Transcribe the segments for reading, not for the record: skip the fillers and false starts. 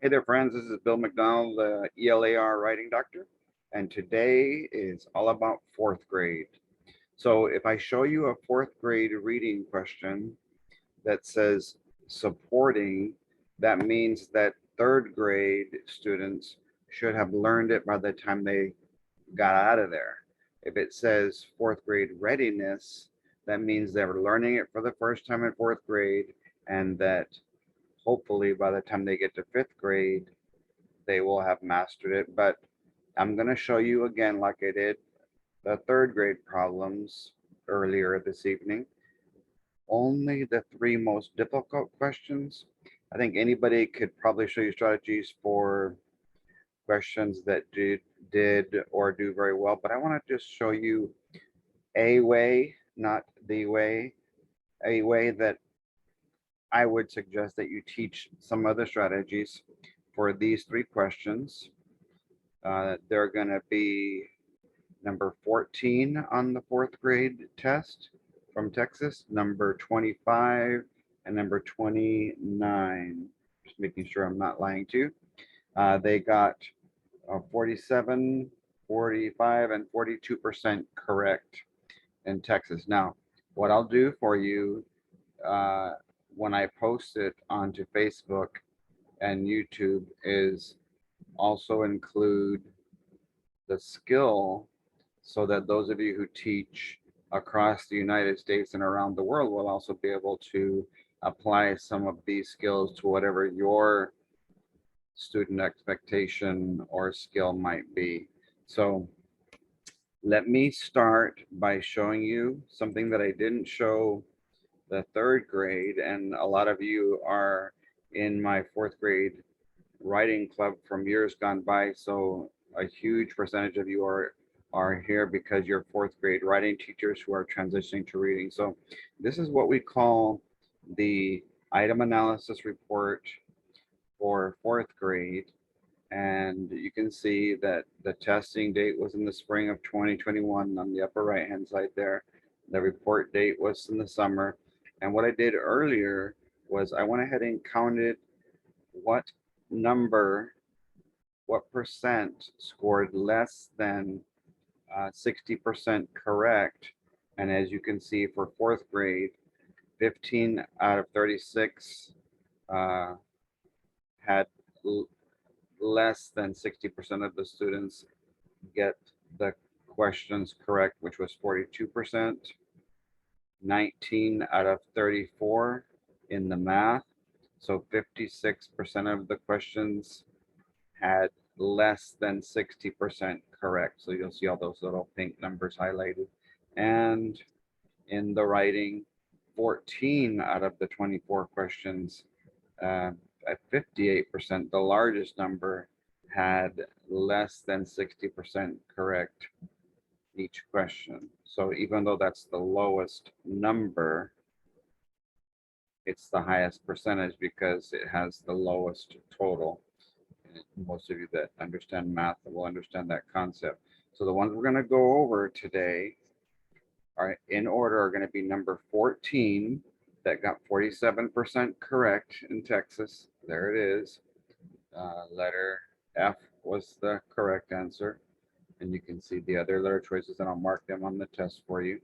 Hey there, friends. This is Bill MacDonald, the ELAR writing doctor, and today is all about fourth grade. So if I show you a fourth grade reading question that says supporting, that means that third grade students should have learned it by the time they got out of there. If it says fourth grade readiness, that means they were learning it for the first time in fourth grade, and that hopefully by the time they get to fifth grade, they will have mastered it. But I'm going to show you again, like I did the third grade problems earlier this evening, only the three most difficult questions. I think anybody could probably show you strategies for questions that did or do very well, but I want to just show you a way, not the way, a way that I would suggest that you teach some other strategies for these three questions. They're going to be number 14 on the fourth grade test from Texas, number 25, and number 29. Just making sure I'm not lying to you. They got 47, 45, and 42% correct in Texas. Now, what I'll do for you when I post it onto Facebook and YouTube is also include the skill so that those of you who teach across the United States and around the world will also be able to apply some of these skills to whatever your student expectation or skill might be. So let me start by showing you something that I didn't show the third grade, and a lot of you are in my fourth grade writing club from years gone by, so a huge percentage of you are here because you're fourth grade writing teachers who are transitioning to reading. So this is what we call the item analysis report for fourth grade, and you can see that the testing date was in the spring of 2021 on the upper right hand side there. The report date was in the summer, and what I did earlier was I went ahead and counted what number, what percent scored less than 60% correct. And as you can see for fourth grade, 15 out of 36 had less than 60% of the students get the questions correct, which was 42%. 19 out of 34 in the math. So 56% of the questions had less than 60% correct. So you'll see all those little pink numbers highlighted. And in the writing, 14 out of the 24 questions at 58%, the largest number, had less than 60% correct each question. So even though that's the lowest number, it's the highest percentage because it has the lowest total. And most of you that understand math will understand that concept. So the ones we're going to go over today are in order are going to be number 14 that got 47% correct in Texas. There it is. Letter F was the correct answer. And you can see the other letter choices, and I'll mark them on the test for you.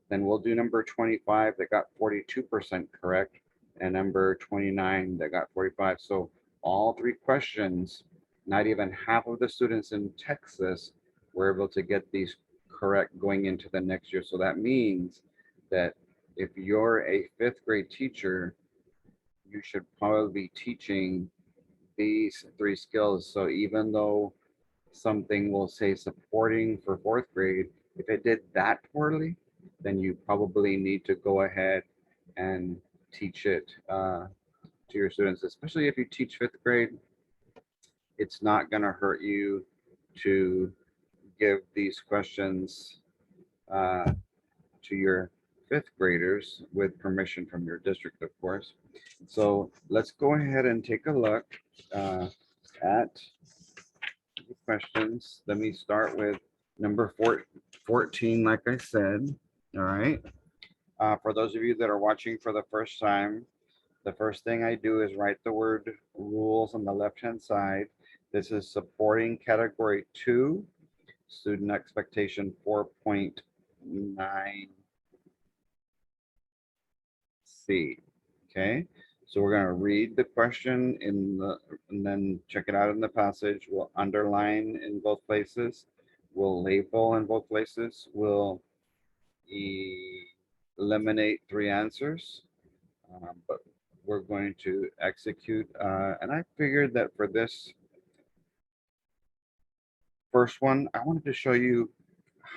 Then we'll do number 25 that got 42% correct, and number 29 that got 45. So all three questions, not even half of the students in Texas were able to get these correct going into the next year. So that means that if you're a fifth grade teacher, you should probably be teaching these three skills. So even though something will say supporting for fourth grade, if it did that poorly, then you probably need to go ahead and teach it to your students, especially if you teach fifth grade. It's not going to hurt you to give these questions to your fifth graders with permission from your district, of course. So let's go ahead and take a look at the questions. Let me start with number 14, like I said. All right. For those of you that are watching for the first time, The first thing I do is write the word rules on the left-hand side. This is supporting category 2, student expectation 4.9C. Okay, so we're going to read the question and then check it out in the passage. We'll underline in both places. We'll label in both places. We'll eliminate 3 answers. But we're going to execute. And I figured that for this first one, I wanted to show you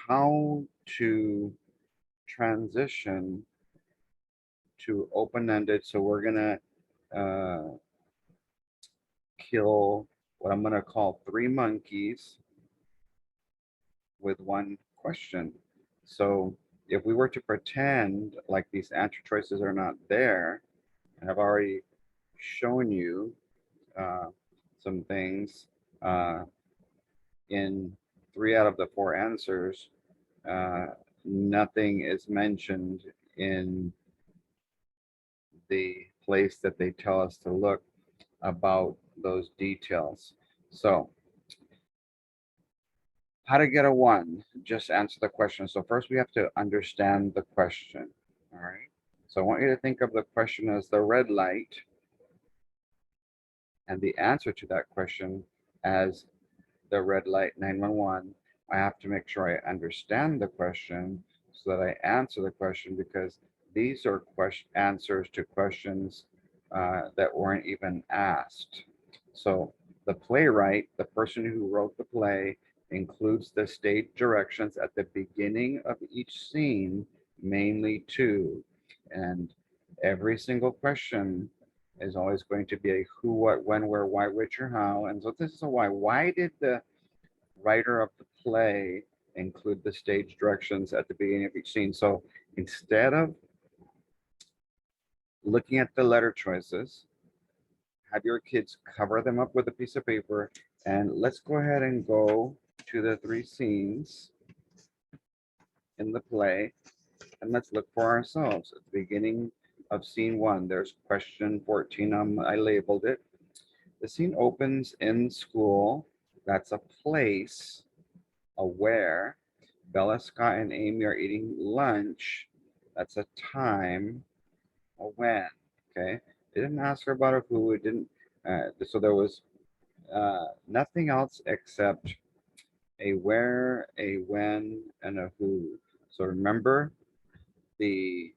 how to transition to open-ended. So we're gonna kill what I'm gonna call 3 monkeys with 1 question. So if we were to pretend like these answer choices are not there, and I've already shown you some things in 3 out of the 4 answers, nothing is mentioned in the place that they tell us to look about those details. So how to get a 1? Just answer the question. So first we have to understand the question. All right. So I want you to think of the question as the red light and the answer to that question as the red light 911. I have to make sure I understand the question so that I answer the question, because these are answers to questions that weren't even asked. So the playwright, the person who wrote the play, includes the stage directions at the beginning of each scene, mainly 2. And every single question is always going to be a who, what, when, where, why, which, or how. And so this is a why. Why did the writer of the play include the stage directions at the beginning of each scene? So instead of looking at the letter choices, have your kids cover them up with a piece of paper, and let's go ahead and go to the 3 scenes in the play, and let's look for ourselves. At the beginning of scene 1, there's question 14. I labeled it. The scene opens in school. That's a place. A where. Bella, Scott, and Amy are eating lunch. That's a time. A when. Okay. It didn't ask her about a who. It didn't. So there was nothing else except a where, a when, and a who. So remember the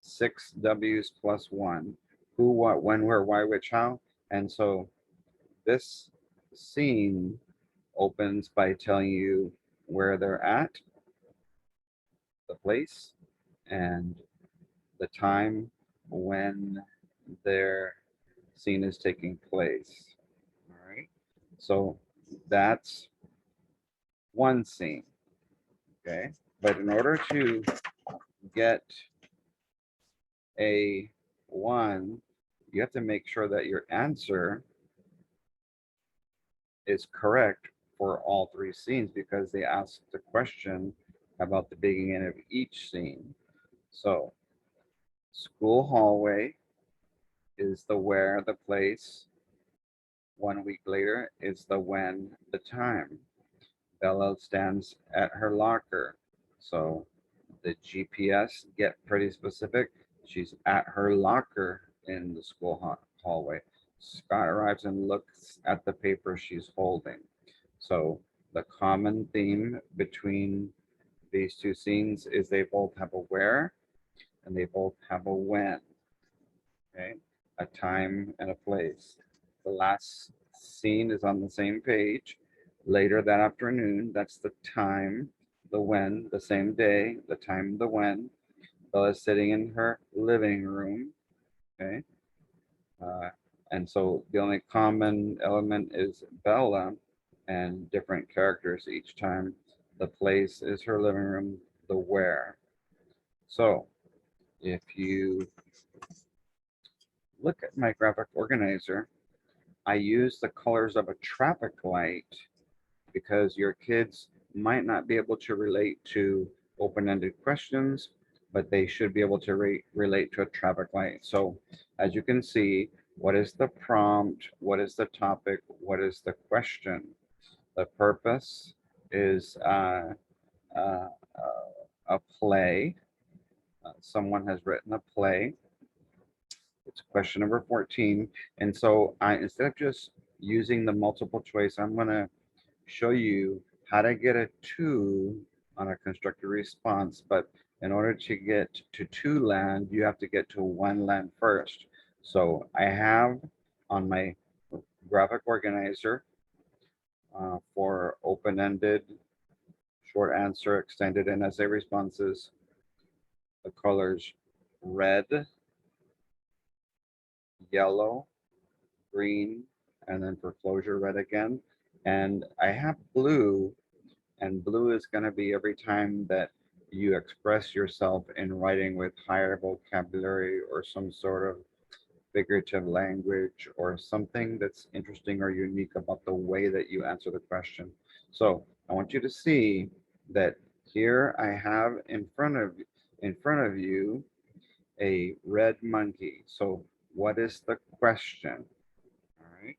6 W's plus 1. Who, what, when, where, why, which, how. And so this scene opens by telling you where they're at, the place, and the time when their scene is taking place. All right. So that's 1 scene. Okay. But in order to get a 1, you have to make sure that your answer is correct for all 3 scenes, because they asked the question about the beginning of each scene. So school hallway is the where, the place. 1 week later is the when, the time. Bella stands at her locker. So the GPS get pretty specific. She's at her locker in the school hallway. Scott arrives and looks at the paper she's holding. So the common theme between these 2 scenes is they both have a where and they both have a when. Okay, a time and a place. The last scene is on the same page. Later that afternoon, that's the time, the when, the same day, the time, the when. Bella's sitting in her living room. Okay. And so the only common element is Bella and different characters each time. The place is her living room, the where. So if you look at my graphic organizer, I use the colors of a traffic light because your kids might not be able to relate to open-ended questions but they should be able to relate to a traffic light. So as you can see, what is the prompt? What is the topic? What is the question? The purpose is uh, a play. Someone has written a play. It's question number 14. And so instead of just using the multiple choice, I'm going to show you how to get a 2 on a constructed response. But in order to get to 2 land, you have to get to 1 land first. So I have on my graphic organizer for open-ended, short answer, extended, and essay responses, the colors red, yellow, green, and then for closure, red again. And I have blue, and blue is going to be every time that you express yourself in writing with higher vocabulary or some sort of figurative language or something that's interesting or unique about the way that you answer the question. So I want you to see that here I have in front of you a red monkey. So what is the question? All right.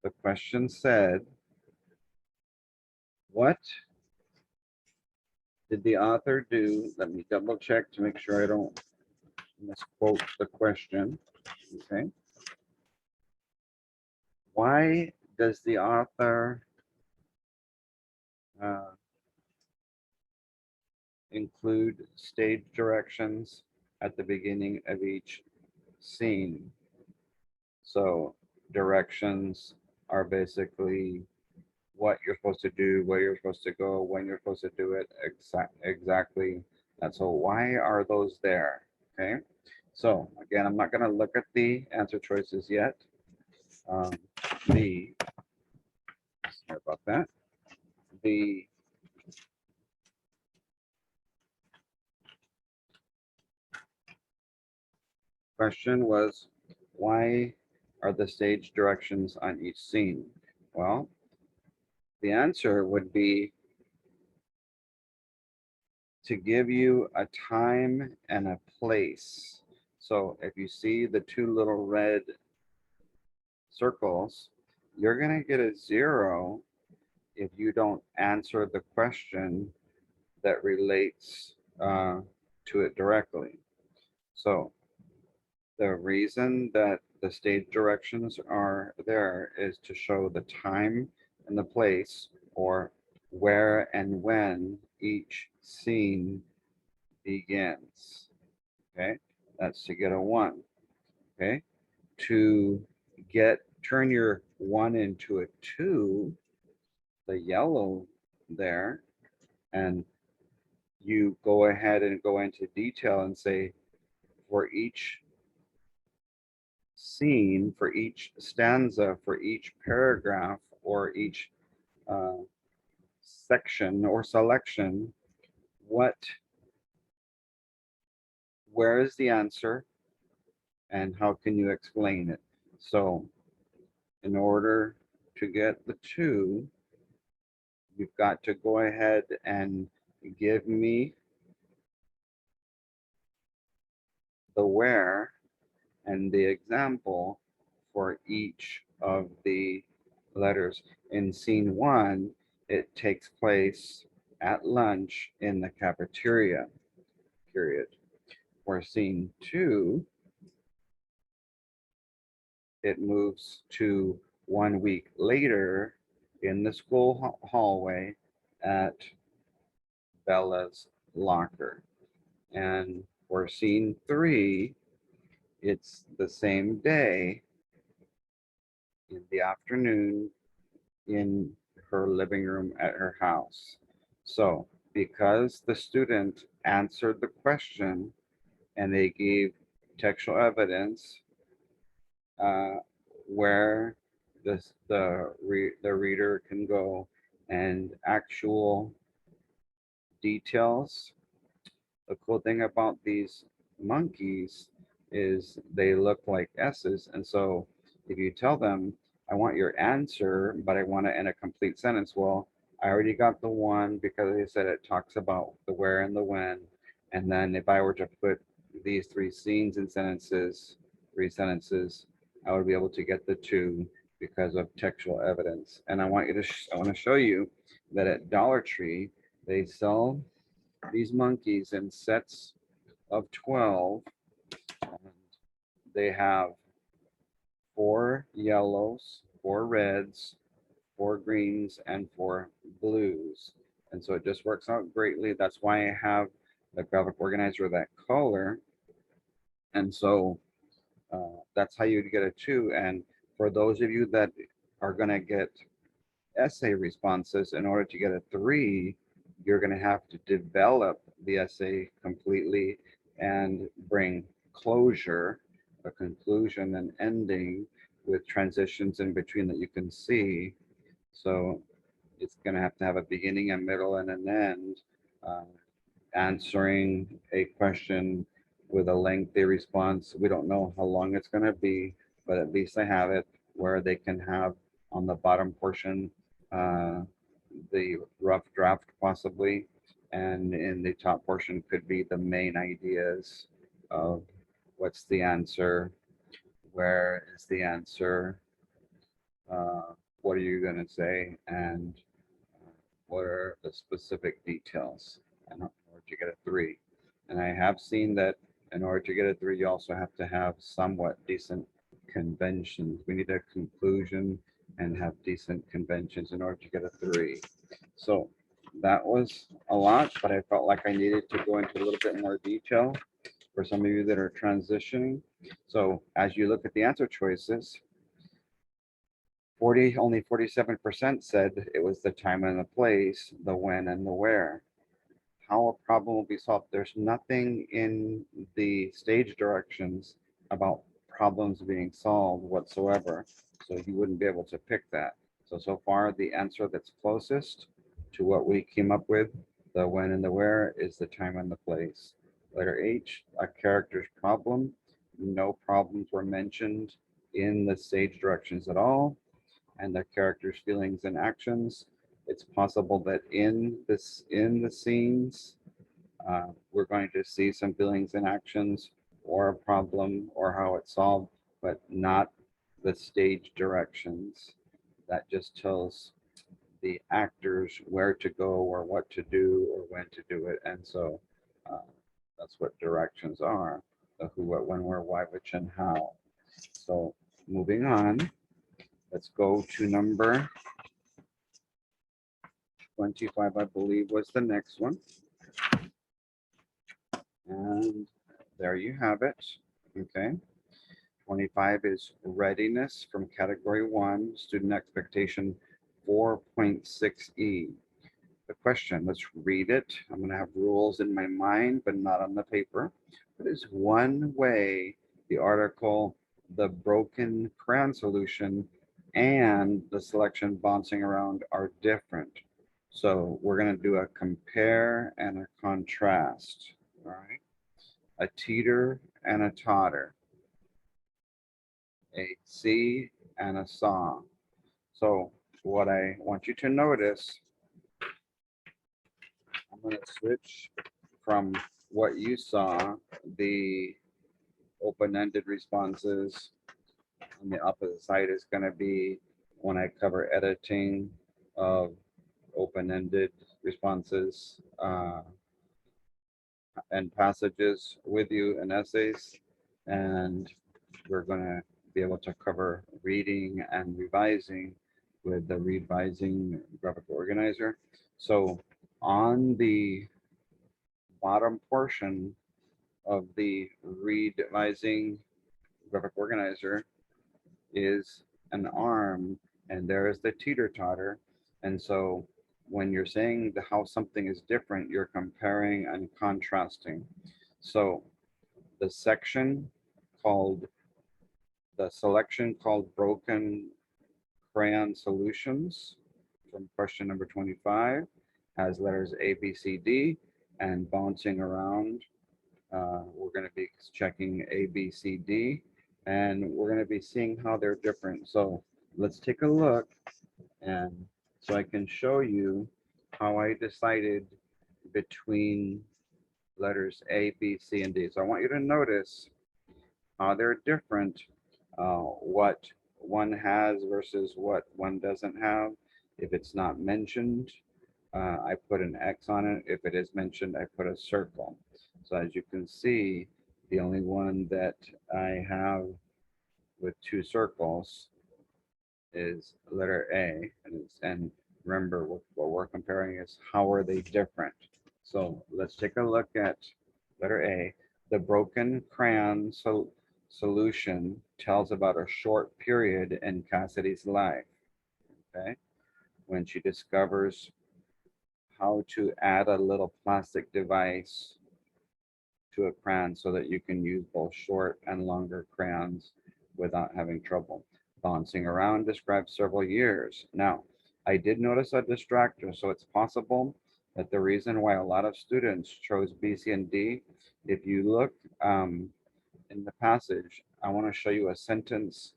The question said, what did the author do? Let me double check to make sure I don't misquote the question. Okay. Why does the author uh, include stage directions at the beginning of each scene? So directions are basically what you're supposed to do, where you're supposed to go, when you're supposed to do it, exactly. And so why are those there? Okay. So again, I'm not going to look at the answer choices yet. Um, the sorry about that. The question was, why are the stage directions on each scene? Well, the answer would be to give you a time and a place. So if you see the 2 little red circles, you're going to get a 0 if you don't answer the question that relates to it directly. So the reason that the stage directions are there is to show the time and the place, or where and when each scene begins. Okay, that's to get a 1. Okay, to turn your 1 into a 2, the yellow there, and you go ahead and go into detail and say, for each scene, for each stanza, for each paragraph, or each uh, section or selection, where is the answer and how can you explain it? So in order to get the 2, you've got to go ahead and give me the where and the example for each of the letters. In scene 1, it takes place at lunch in the cafeteria, period. For scene 2, it moves to 1 week later in the school hallway at Bella's locker. And for scene 3, it's the same day in the afternoon in her living room at her house. So because the student answered the question and they gave textual evidence uh, where the reader can go and actual details. The cool thing about these monkeys is they look like S's. And so if you tell them, I want your answer, but I want it in a complete sentence. Well, I already got the 1 because they said it talks about the where and the when. And then if I were to put these three scenes in sentences, three sentences, I would be able to get the two because of textual evidence. And I want to show you that at Dollar Tree, they sell these monkeys in sets of 12. And they have 4 yellows, 4 reds, 4 greens, and 4 blues. And so it just works out greatly. That's why I have the graphic organizer that color. And so that's how you'd get a 2. And for those of you that are going to get essay responses, in order to get a 3, you're going to have to develop the essay completely and bring closure, a conclusion, and ending with transitions in between that you can see. So it's going to have a beginning, a middle, and an end. Uh, Answering a question with a lengthy response. We don't know how long it's going to be, but at least I have it where they can have on the bottom portion uh, the rough draft possibly, and in the top portion could be the main ideas of what's the answer, where is the answer, what are you going to say, and what are the specific details in order to get a 3. And I have seen that in order to get a 3, you also have to have somewhat decent conventions. We need a conclusion and have decent conventions in order to get a 3. So that was a lot, but I felt like I needed to go into a little bit more detail for some of you that are transitioning. So as you look at the answer choices, only 47% said it was the time and the place, the when and the where. How a problem will be solved. There's nothing in the stage directions about problems being solved whatsoever. So you wouldn't be able to pick that. So far, the answer that's closest to what we came up with, the when and the where, is the time and the place. Letter H, a character's problem. No problems were mentioned in the stage directions at all, and the character's feelings and actions. It's possible that in the scenes, we're going to see some feelings and actions or a problem or how it's solved, but not the stage directions. That just tells the actors where to go or what to do or when to do it. And so that's what directions are: the who, what, when, where, why, which, and how. So moving on, let's go to number 25, I believe, was the next one. And there you have it. Okay. 25 is readiness from category 1, student expectation 4.6E. The question, let's read it. I'm going to have rules in my mind, but not on the paper. What is one way the article, the broken crayon solution, and the selection bouncing around are different? So we're going to do a compare and a contrast. All right. A teeter and a totter. A see and a saw. So what I want you to notice, I'm going to switch from what you saw, the open-ended responses. On the opposite side is going to be when I cover editing of open-ended responses and passages with you and essays. And we're going to be able to cover reading and revising with the revising graphic organizer. So on the bottom portion of the revising graphic organizer is an arm, and there is the teeter totter. And so when you're saying how something is different, you're comparing and contrasting. So the section called, the selection called broken crayon solutions from question number 25 has letters A, B, C, D, and bouncing around. We're going to be checking A, B, C, D, and we're going to be seeing how they're different. So let's take a look, and so I can show you how I decided between letters A, B, C, and D. So I want you to notice how they're different, what one has versus what one doesn't have. If it's not mentioned, I put an X on it. If it is mentioned, I put a circle. So as you can see, the only one that I have with two circles is letter A. And remember, what we're comparing is how are they different. So let's take a look at letter A. The broken crayon solution tells about a short period in Cassidy's life. Okay, when she discovers how to add a little plastic device to a crayon so that you can use both short and longer crayons without having trouble. Bouncing around describes several years. Now, I did notice a distractor, so it's possible that the reason why a lot of students chose B, C, and D, if you look in the passage, I want to show you a sentence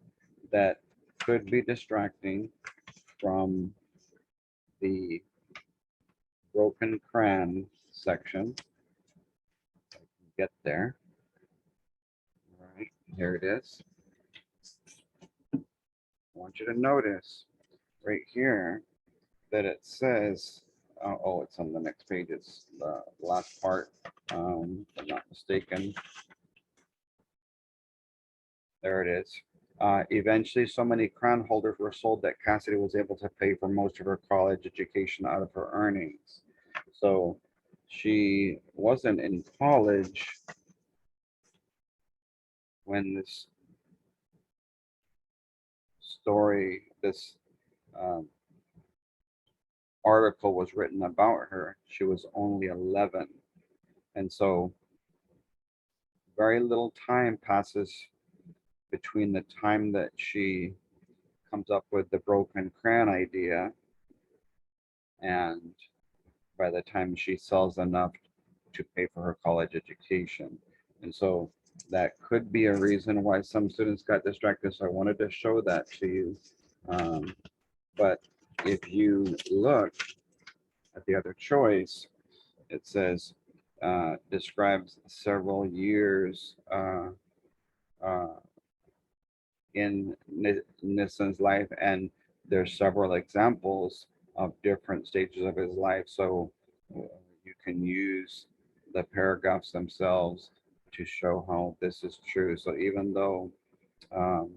that could be distracting from the broken crayon section. Get there. All right, here it is. I want you to notice right here that it says, oh, it's on the next page. It's the last part, if I'm not mistaken. There it is. Eventually, so many crown holders were sold that Cassidy was able to pay for most of her college education out of her earnings. So she wasn't in college when this story, this um, article was written about her. She was only 11. And so very little time passes between the time that she comes up with the broken crayon idea and by the time she sells enough to pay for her college education. And so that could be a reason why some students got distracted. So I wanted to show that to you. But if you look at the other choice, it says describes several years uh, in Nissan's life, and there's several examples of different stages of his life. So you can use the paragraphs themselves to show how this is true. So even though um,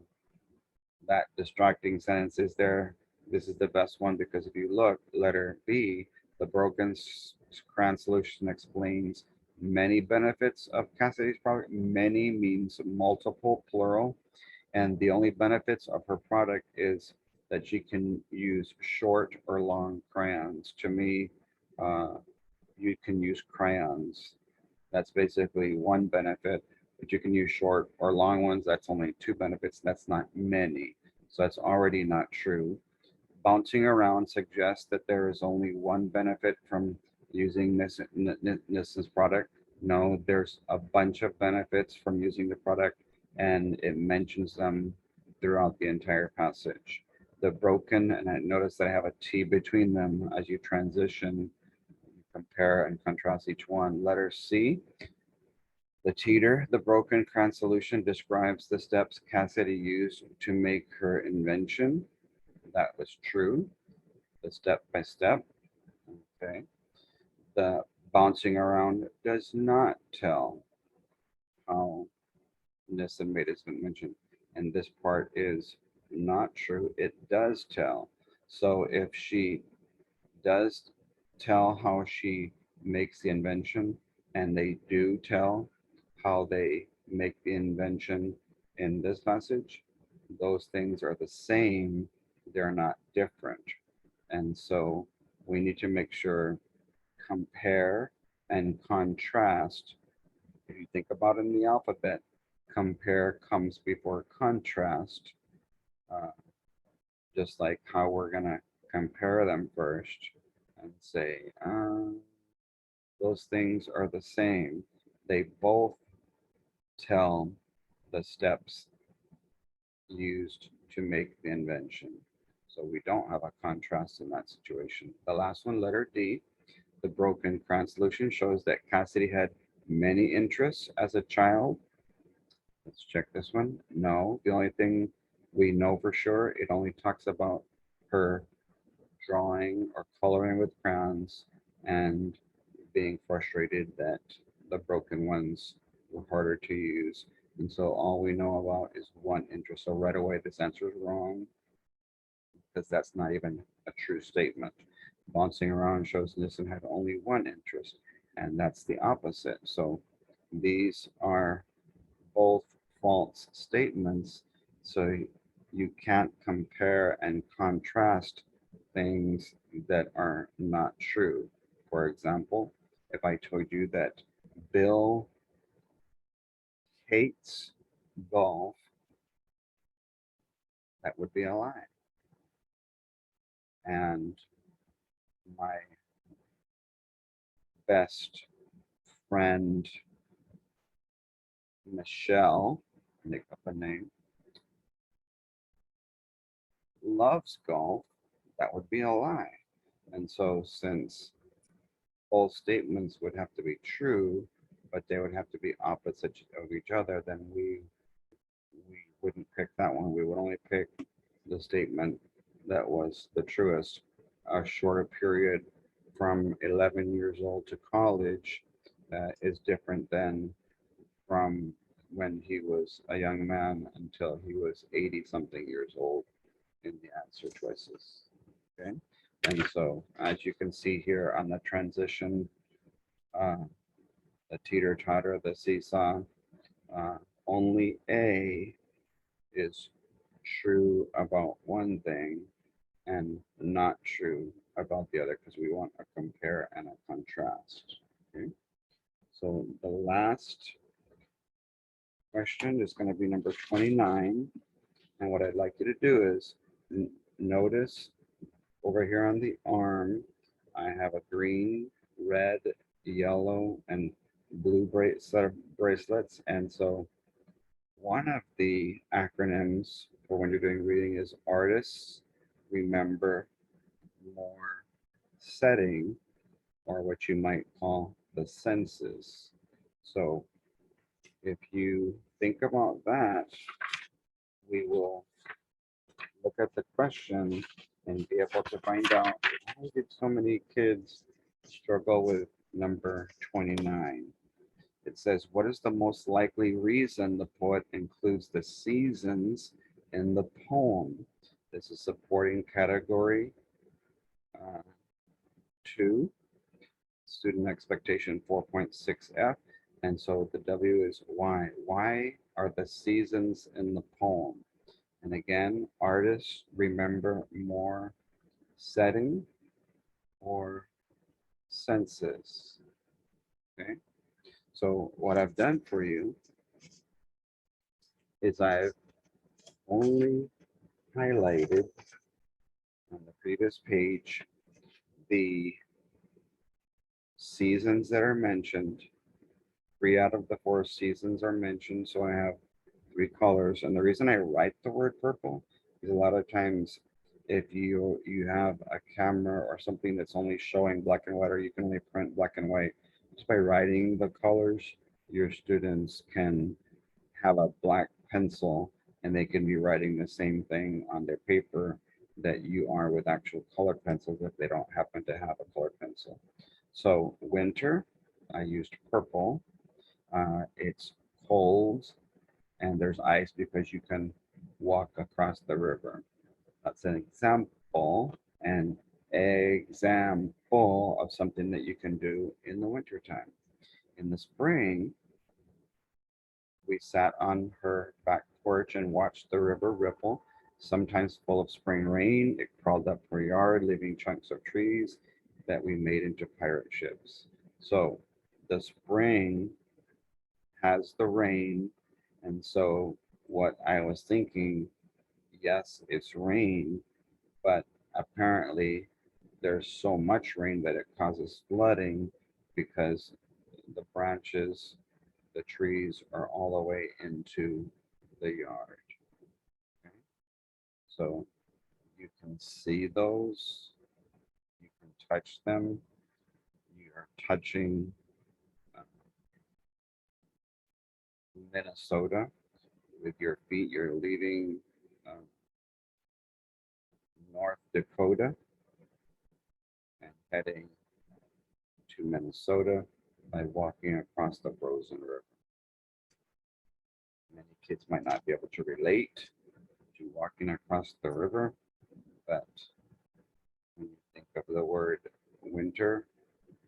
that distracting sentence is there, this is the best one because if you look, letter B, the broken crayon solution explains many benefits of Cassidy's product. Many means multiple, plural, and the only benefits of her product is that she can use short or long crayons. To me, uh, you can use crayons. That's basically one benefit, but you can use short or long ones. That's only two benefits. That's not many. So that's already not true. Bouncing around suggests that there is only one benefit from using this product. No, there's a bunch of benefits from using the product, and it mentions them throughout the entire passage. The broken, and I notice that I have a T between them as you transition, compare and contrast each one. Letter C, the teeter, the broken crayon solution, describes the steps Cassidy used to make her invention. That was true. The step by step. Okay. The bouncing around does not tell how Nissan made its invention. And this part is not true. It does tell. So if she does tell how she makes the invention, and they do tell how they make the invention in this passage, those things are the same, they're not different. And so we need to make sure, compare and contrast. If you think about it in the alphabet, compare comes before contrast, uh, just like how we're going to compare them first and say, those things are the same. They both tell the steps used to make the invention. So we don't have a contrast in that situation. The last one, letter D, the broken crayon solution, shows that Cassidy had many interests as a child? Let's check this one. No, the only thing we know for sure, it only talks about her drawing or coloring with crayons and being frustrated that the broken ones were harder to use. And so all we know about is one interest. So right away, this answer is wrong because that's not even a true statement. Bouncing around shows Nissen had only one interest, and that's the opposite. So these are both false statements. So you can't compare and contrast things that are not true. For example, if I told you that Bill hates golf, that would be a lie. And my best friend, Michelle, make up a name, loves golf, that would be a lie. And so since both statements would have to be true, but they would have to be opposite of each other, then we wouldn't pick that one. We would only pick the statement that was the truest. A shorter period from 11 years old to college is different than from when he was a young man until he was 80 something years old in the answer choices. Okay. And so as you can see here on the transition, uh, the teeter totter, the seesaw, uh, only A is true about one thing and not true about the other because we want a compare and a contrast. Okay. So the last question is going to be number 29. And what I'd like you to do is notice over here on the arm, I have a green, red, yellow, and blue set of bracelets. And so one of the acronyms for when you're doing reading is artists remember more setting, or what you might call the senses. So if you think about that, we will look at the question and be able to find out why did so many kids struggle with number 29. It says, what is the most likely reason the poet includes the seasons in the poem? This is supporting category 2, student expectation 4.6F. And so the W is why. Why are the seasons in the poem? And again, artists remember more setting or senses. Okay. So what I've done for you is I've only highlighted on the previous page the seasons that are mentioned. 3 out of the 4 seasons are mentioned, so I have 3 colors. And the reason I write the word purple is a lot of times if you have a camera or something that's only showing black and white, or you can only print black and white, just by writing the colors, your students can have a black pencil and they can be writing the same thing on their paper that you are with actual colored pencils if they don't happen to have a colored pencil. So winter, I used purple. It's cold and there's ice because you can walk across the river. That's an example, an example of something that you can do in the wintertime. In the spring, we sat on her back porch and watched the river ripple, sometimes full of spring rain. It crawled up her yard, leaving chunks of trees that we made into pirate ships. So the spring has the rain. And so what I was thinking, yes, it's rain, but apparently there's so much rain that it causes flooding because the branches, the trees are all the way into the yard. Okay? So you can see those, you can touch them, you are touching Minnesota. With your feet, you're leaving uh, North Dakota and heading to Minnesota by walking across the frozen river. Many kids might not be able to relate to walking across the river, but when you think of the word winter,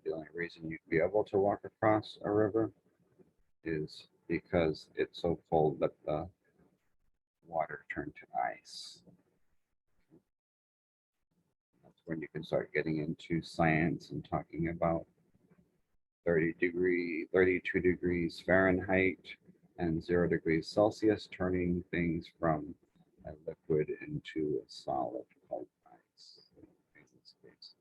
the only reason you'd be able to walk across a river is because it's so cold that the water turned to ice. That's when you can start getting into science and talking about 32 degrees Fahrenheit and 0 degrees Celsius, turning things from a liquid into a solid called ice. In this case.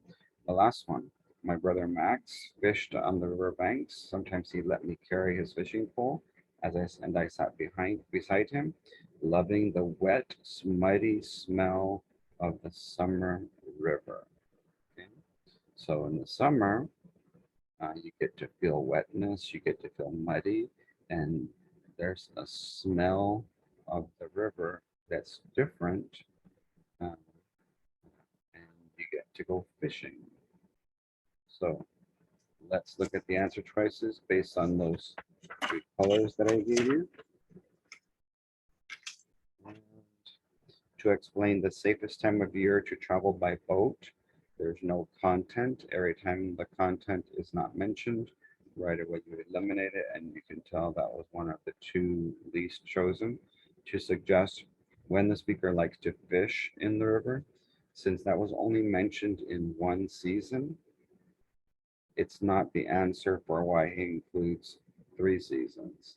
The last one, my brother Max fished on the river banks. Sometimes he let me carry his fishing pole and I sat beside him, loving the wet, smutty smell of the summer river. Okay? So in the summer, you get to feel wetness, you get to feel muddy, and there's a smell of the river that's different, um, and you get to go fishing. So let's look at the answer choices based on those three colors that I gave you. And to explain the safest time of year to travel by boat, there's no content. Every time the content is not mentioned, right away you eliminate it, and you can tell that was one of the two least chosen. To suggest when the speaker likes to fish in the river, since that was only mentioned in one season, it's not the answer for why he includes 3 seasons.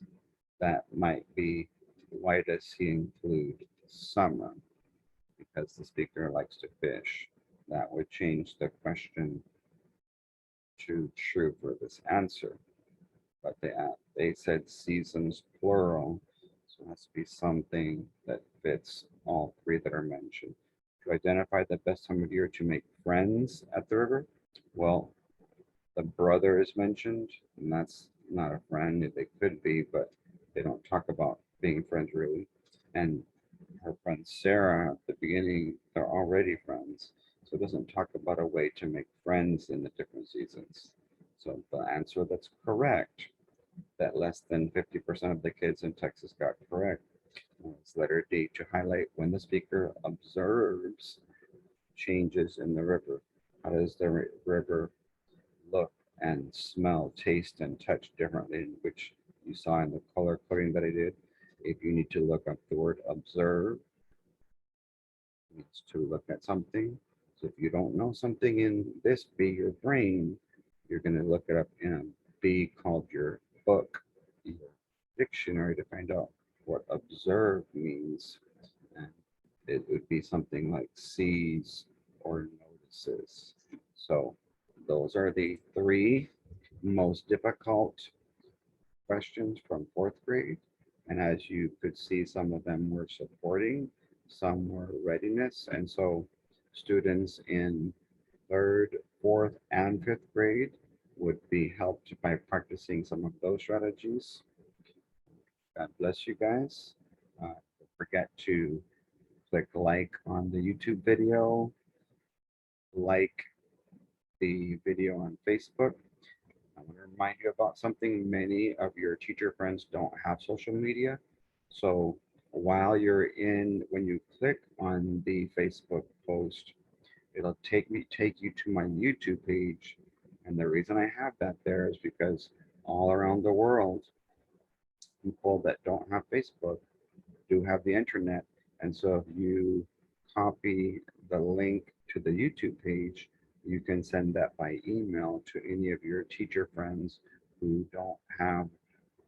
That might be, why does he include summer? Because the speaker likes to fish. That would change the question to true for this answer. But they said seasons plural, so it has to be something that fits all three that are mentioned. To identify the best time of year to make friends at the river, well, the brother is mentioned, and that's not a friend. They could be, but they don't talk about being friends really. And her friend Sarah at the beginning, they're already friends. So it doesn't talk about a way to make friends in the different seasons. So the answer that's correct, that less than 50% of the kids in Texas got correct, was letter D, to highlight when the speaker observes changes in the river. How does the river look and smell, taste, and touch differently, which you saw in the color coding that I did. If you need to look up the word observe, means to look at something. So if you don't know something in this B, your brain, you're going to look it up in a B called your book, your dictionary, to find out what observe means. And it would be something like sees or notices. So those are the three most difficult questions from fourth grade. And as you could see, some of them were supporting, some were readiness. And so students in third, fourth, and fifth grade would be helped by practicing some of those strategies. God bless you guys. Don't forget to click like on the YouTube video, like the video on Facebook. I want to remind you about something. Many of your teacher friends don't have social media. So while you're when you click on the Facebook post, it'll take you to my YouTube page. And the reason I have that there is because all around the world, people that don't have Facebook do have the internet. And so if you copy the link to the YouTube page, you can send that by email to any of your teacher friends who don't have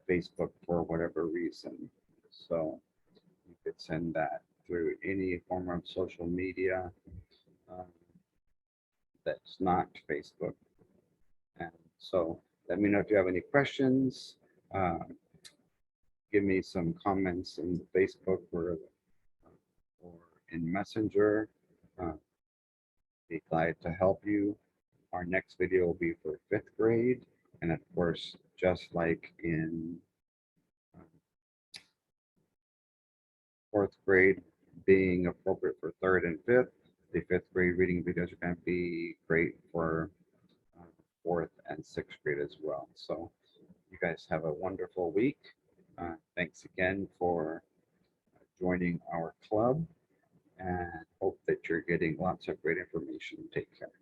Facebook for whatever reason. So you could send that through any form of social media um, that's not Facebook. And so let me know if you have any questions. Uh, Give me some comments in Facebook or in Messenger. Uh, be glad to help you. Our next video will be for fifth grade. And of course, just like in fourth grade being appropriate for third and fifth. The fifth grade reading videos are going to be great for fourth and sixth grade as well. So you guys have a wonderful week. Thanks again for joining our club, and hope that you're getting lots of great information. Take care.